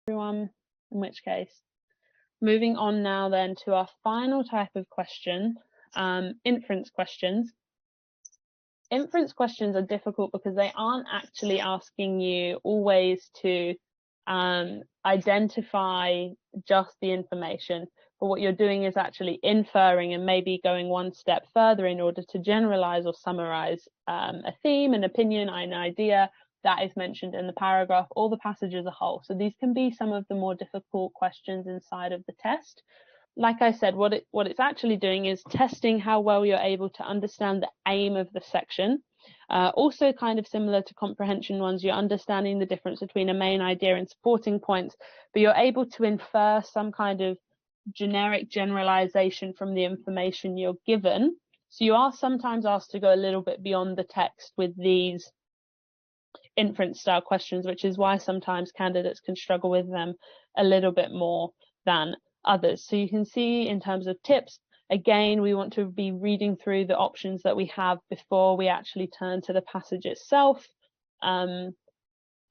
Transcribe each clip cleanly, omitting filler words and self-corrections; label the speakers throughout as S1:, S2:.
S1: everyone, in which case, moving on now then to our final type of question, inference questions. Inference questions are difficult because they aren't actually asking you always to identify just the information, but what you're doing is actually inferring and maybe going one step further in order to generalize or summarize a theme, an opinion, an idea that is mentioned in the paragraph or the passage as a whole. So these can be some of the more difficult questions inside of the test. Like I said, what it's actually doing is testing how well you're able to understand the aim of the section. Also kind of similar to comprehension ones, you're understanding the difference between a main idea and supporting points, but you're able to infer some kind of generic generalization from the information you're given. So you are sometimes asked to go a little bit beyond the text with these inference style questions, which is why sometimes candidates can struggle with them a little bit more than others. So you can see in terms of tips, again, we want to be reading through the options that we have before we actually turn to the passage itself, and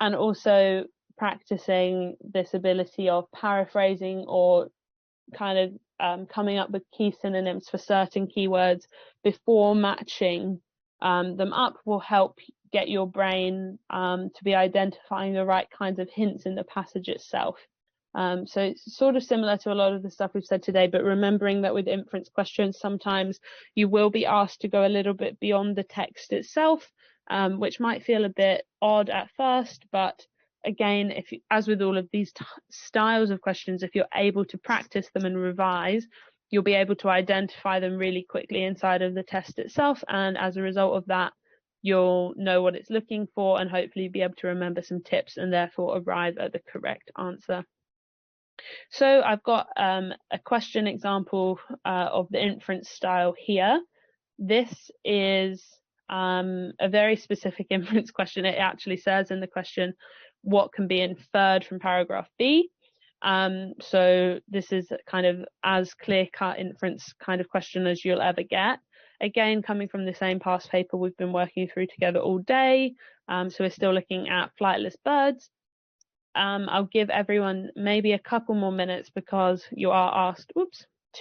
S1: also practicing this ability of paraphrasing or kind of coming up with key synonyms for certain keywords before matching them up will help get your brain to be identifying the right kinds of hints in the passage itself. So it's sort of similar to a lot of the stuff we've said today, but remembering that with inference questions, sometimes you will be asked to go a little bit beyond the text itself, which might feel a bit odd at first, but again, if you, as with all of these styles of questions, if you're able to practice them and revise, you'll be able to identify them really quickly inside of the test itself, and as a result of that, you'll know what it's looking for and hopefully be able to remember some tips and therefore arrive at the correct answer. So I've got a question example of the inference style here. This is a very specific inference question. It actually says in the question, what can be inferred from paragraph B? So this is kind of as clear-cut inference kind of question as you'll ever get. Again, coming from the same past paper we've been working through together all day. So we're still looking at flightless birds. I'll give everyone maybe a couple more minutes because you are asked,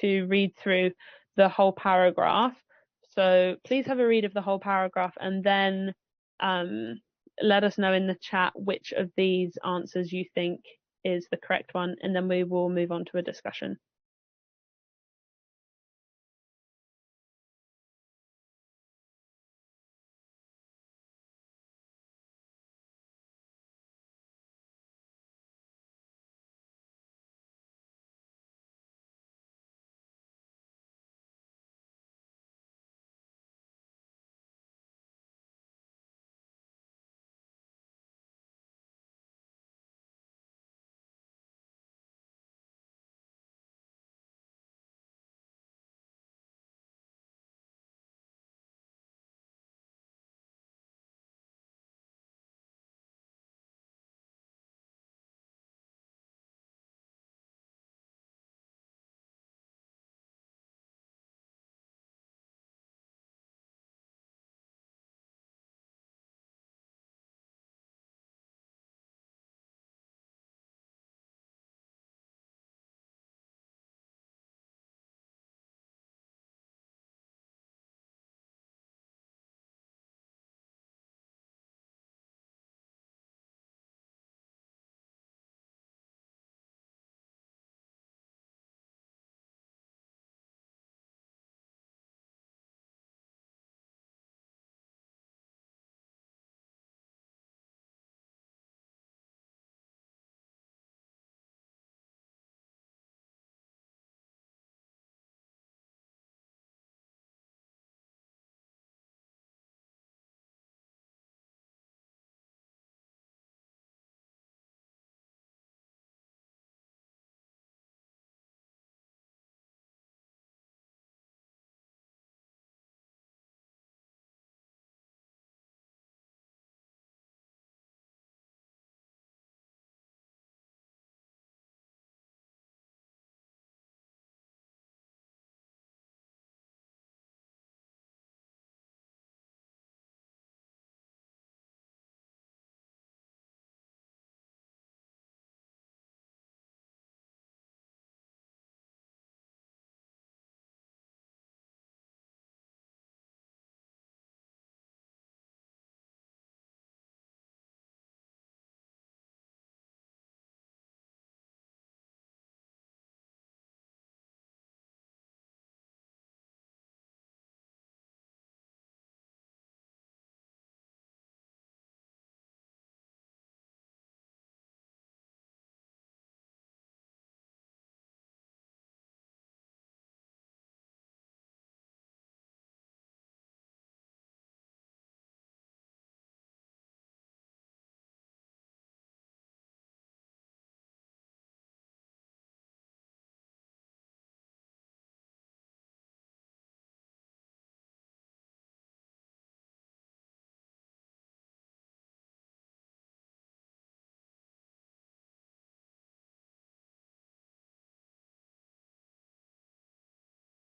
S1: to read through the whole paragraph. So please have a read of the whole paragraph and then let us know in the chat which of these answers you think is the correct one, and then we will move on to a discussion.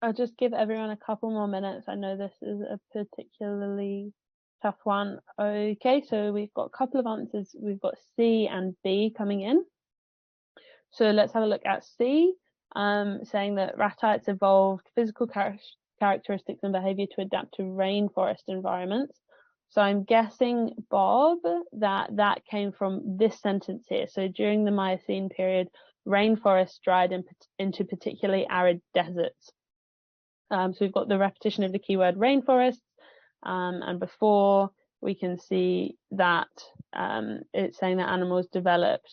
S1: I'll just give everyone a couple more minutes. I know this is a particularly tough one. Okay, so we've got a couple of answers. We've got C and B coming in. So let's have a look at C, saying that ratites evolved physical characteristics and behavior to adapt to rainforest environments. So I'm guessing, Bob, that came from this sentence here. So during the Miocene period, rainforests dried into particularly arid deserts. So we've got the repetition of the keyword rainforests, and before we can see that it's saying that animals developed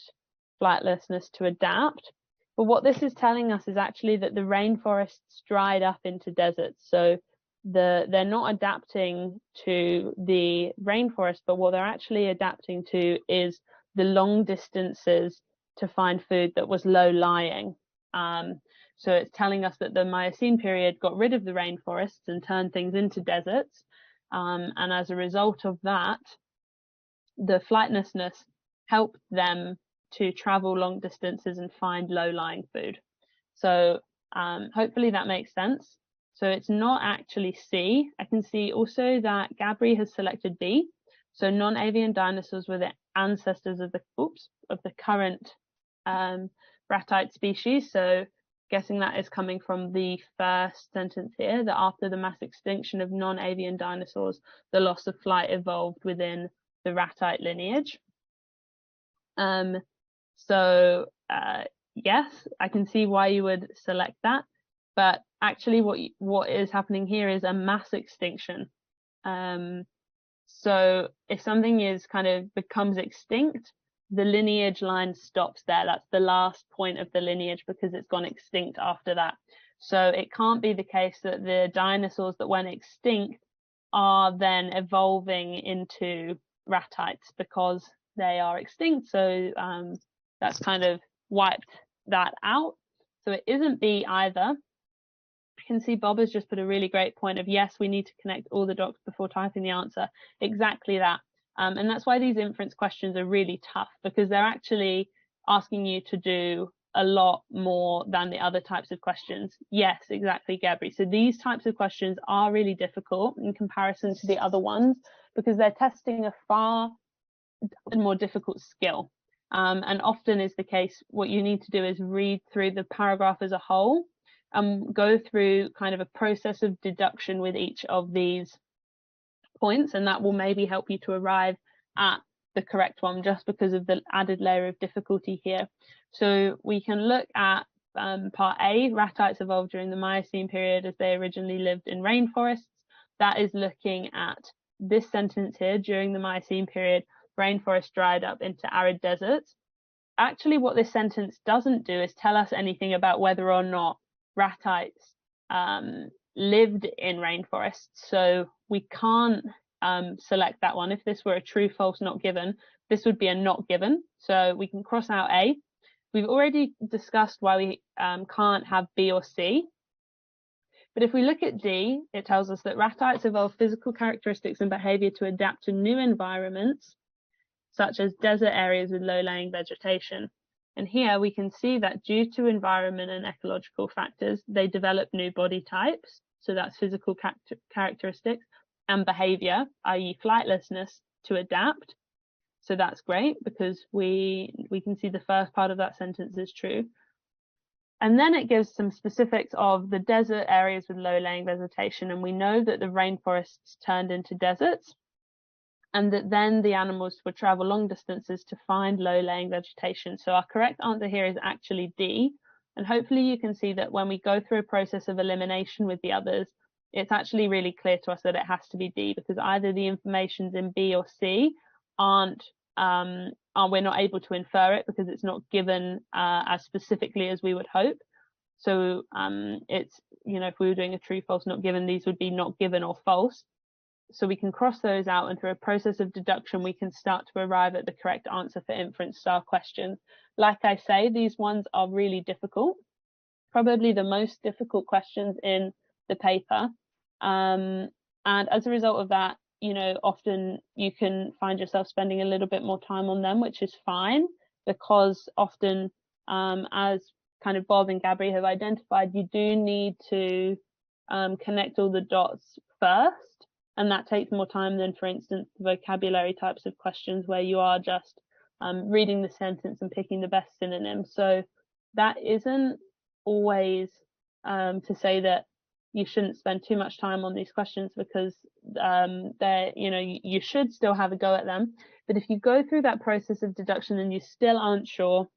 S1: flightlessness to adapt. But what this is telling us is actually that the rainforests dried up into deserts. So they're not adapting to the rainforest, but what they're actually adapting to is the long distances to find food that was low-lying. So it's telling us that the Miocene period got rid of the rainforests and turned things into deserts. And as a result of that, the flightlessness helped them to travel long distances and find low-lying food. So hopefully that makes sense. So it's not actually C. I can see also that Gabri has selected B. So non-avian dinosaurs were the ancestors of the current ratite species. So guessing that is coming from the first sentence here, that after the mass extinction of non-avian dinosaurs, the loss of flight evolved within the ratite lineage. Yes, I can see why you would select that, but actually what is happening here is a mass extinction. So if something is kind of becomes extinct, the lineage line stops there. That's the last point of the lineage because it's gone extinct after that. So it can't be the case that the dinosaurs that went extinct are then evolving into ratites because they are extinct. So that's kind of wiped that out. So it isn't B either. I can see Bob has just put a really great point of, yes, we need to connect all the dots before typing the answer. Exactly that. And that's why these inference questions are really tough, because they're actually asking you to do a lot more than the other types of questions. Yes, exactly, Gabri. So these types of questions are really difficult in comparison to the other ones because they're testing a far more difficult skill. And often is the case, what you need to do is read through the paragraph as a whole and go through kind of a process of deduction with each of these points, and that will maybe help you to arrive at the correct one just because of the added layer of difficulty here. So we can look at part A, ratites evolved during the Miocene period as they originally lived in rainforests. That is looking at this sentence here, during the Miocene period, rainforest dried up into arid deserts. Actually, what this sentence doesn't do is tell us anything about whether or not ratites lived in rainforests. So we can't select that one. If this were a true, false, not given, this would be a not given. So we can cross out A. We've already discussed why we can't have B or C. But if we look at D, it tells us that ratites evolve physical characteristics and behavior to adapt to new environments, such as desert areas with low-lying vegetation. And here we can see that due to environment and ecological factors, they develop new body types. So that's physical characteristics and behavior, i.e. flightlessness, to adapt. So that's great because we can see the first part of that sentence is true. And then it gives some specifics of the desert areas with low-lying vegetation. And we know that the rainforests turned into deserts, and that then the animals would travel long distances to find low-lying vegetation. So our correct answer here is actually D. And hopefully you can see that when we go through a process of elimination with the others, it's actually really clear to us that it has to be D, because either the information's in B or C we're not able to infer it because it's not given as specifically as we would hope. So it's, if we were doing a true, false, not given, these would be not given or false. So we can cross those out, and through a process of deduction, we can start to arrive at the correct answer for inference style questions. Like I say, these ones are really difficult, probably the most difficult questions in the paper. And as a result of that, often you can find yourself spending a little bit more time on them, which is fine, because often, as kind of Bob and Gabri have identified, you do need to connect all the dots first, and that takes more time than, for instance, vocabulary types of questions where you are just reading the sentence and picking the best synonym. So that isn't always to say that you shouldn't spend too much time on these questions, because they're, you should still have a go at them. But if you go through that process of deduction and you still aren't sure,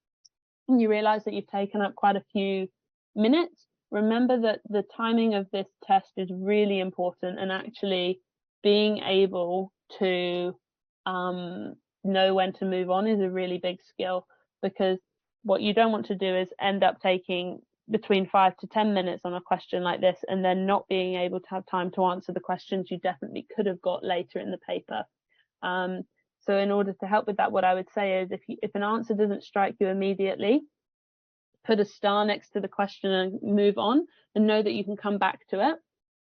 S1: and you realize that you've taken up quite a few minutes, remember that the timing of this test is really important, and actually being able to know when to move on is a really big skill, because what you don't want to do is end up taking between 5 to 10 minutes on a question like this and then not being able to have time to answer the questions you definitely could have got later in the paper. So in order to help with that, what I would say is if an answer doesn't strike you immediately, put a star next to the question and move on, and know that you can come back to it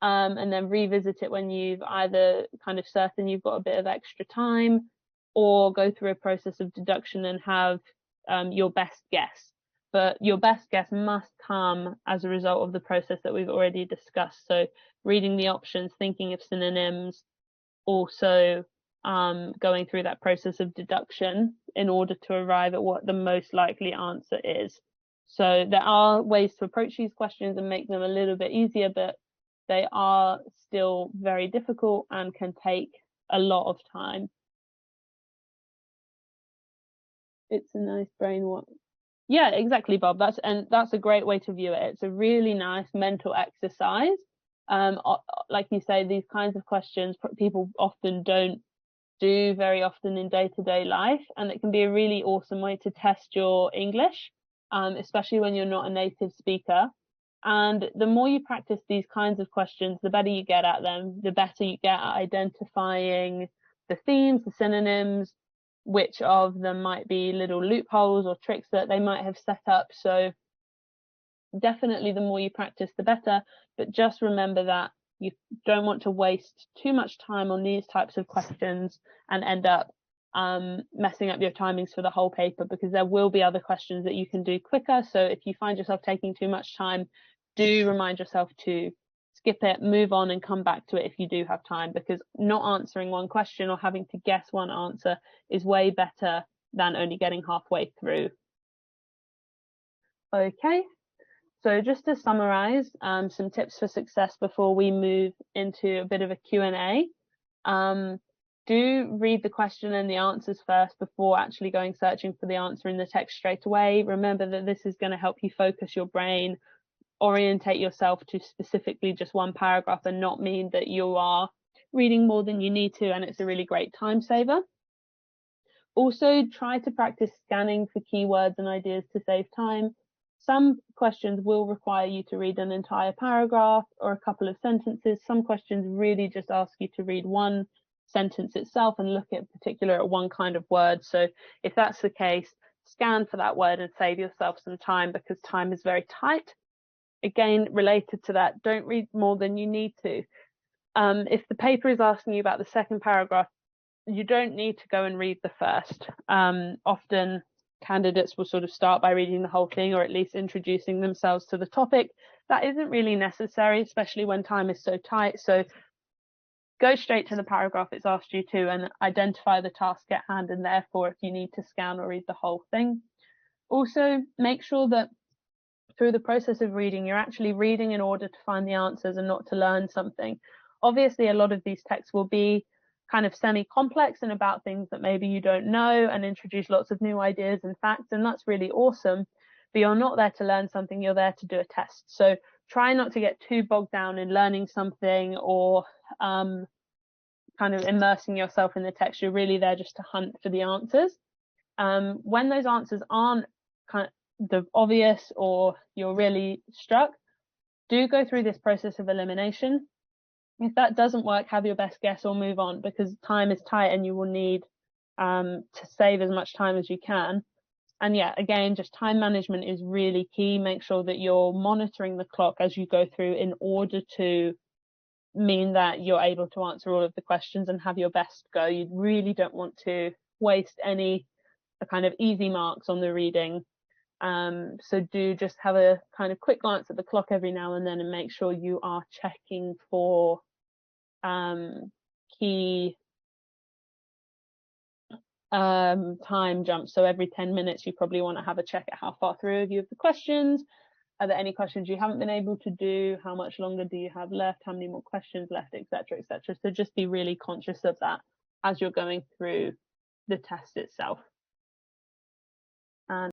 S1: and then revisit it when you've either kind of certain you've got a bit of extra time, or go through a process of deduction and have your best guess. But your best guess must come as a result of the process that we've already discussed. So reading the options, thinking of synonyms, also going through that process of deduction in order to arrive at what the most likely answer is. So there are ways to approach these questions and make them a little bit easier, but they are still very difficult and can take a lot of time. It's a nice brain what? Yeah, exactly, Bob. That's a great way to view it. It's a really nice mental exercise. Like you say, these kinds of questions people often don't do very often in day-to-day life, and it can be a really awesome way to test your English, especially when you're not a native speaker. And the more you practice these kinds of questions, the better you get at them, the better you get at identifying the themes, the synonyms, which of them might be little loopholes or tricks that they might have set up. So definitely the more you practice, the better. But just remember that you don't want to waste too much time on these types of questions and end up messing up your timings for the whole paper, because there will be other questions that you can do quicker. So if you find yourself taking too much time, do remind yourself to skip it, move on, and come back to it if you do have time, because not answering one question or having to guess one answer is way better than only getting halfway through. Okay, so just to summarize, some tips for success before we move into a bit of a Q&A. Do read the question and the answers first before actually going searching for the answer in the text straight away. Remember that this is going to help you focus your brain, orientate yourself to specifically just one paragraph, and not mean that you are reading more than you need to, and it's a really great time saver. Also, try to practice scanning for keywords and ideas to save time. Some questions will require you to read an entire paragraph or a couple of sentences. Some questions really just ask you to read one sentence itself and look at particular at one kind of word. So if that's the case, scan for that word and save yourself some time, because time is very tight. Again, related to that, don't read more than you need to. If the paper is asking you about the second paragraph, you don't need to go and read the first. Often candidates will sort of start by reading the whole thing, or at least introducing themselves to the topic. That isn't really necessary, especially when time is so tight. So go straight to the paragraph it's asked you to and identify the task at hand, and therefore if you need to scan or read the whole thing. Also, make sure that through the process of reading, you're actually reading in order to find the answers and not to learn something. Obviously, a lot of these texts will be kind of semi-complex and about things that maybe you don't know, and introduce lots of new ideas and facts, and that's really awesome. But you're not there to learn something, you're there to do a test. So try not to get too bogged down in learning something or kind of immersing yourself in the text. You're really there just to hunt for the answers. When those answers aren't kind of obvious or you're really struck, do go through this process of elimination. If that doesn't work, have your best guess or move on, because time is tight and you will need to save as much time as you can. And yeah, again, just time management is really key. Make sure that you're monitoring the clock as you go through in order to mean that you're able to answer all of the questions and have your best go. You really don't want to waste any kind of easy marks on the reading So do just have a kind of quick glance at the clock every now and then and make sure you are checking for key time jumps. So every 10 minutes, you probably want to have a check at how far through have you of the questions. Are there any questions you haven't been able to do? How much longer do you have left? How many more questions left, etc., etc. So just be really conscious of that as you're going through the test itself. And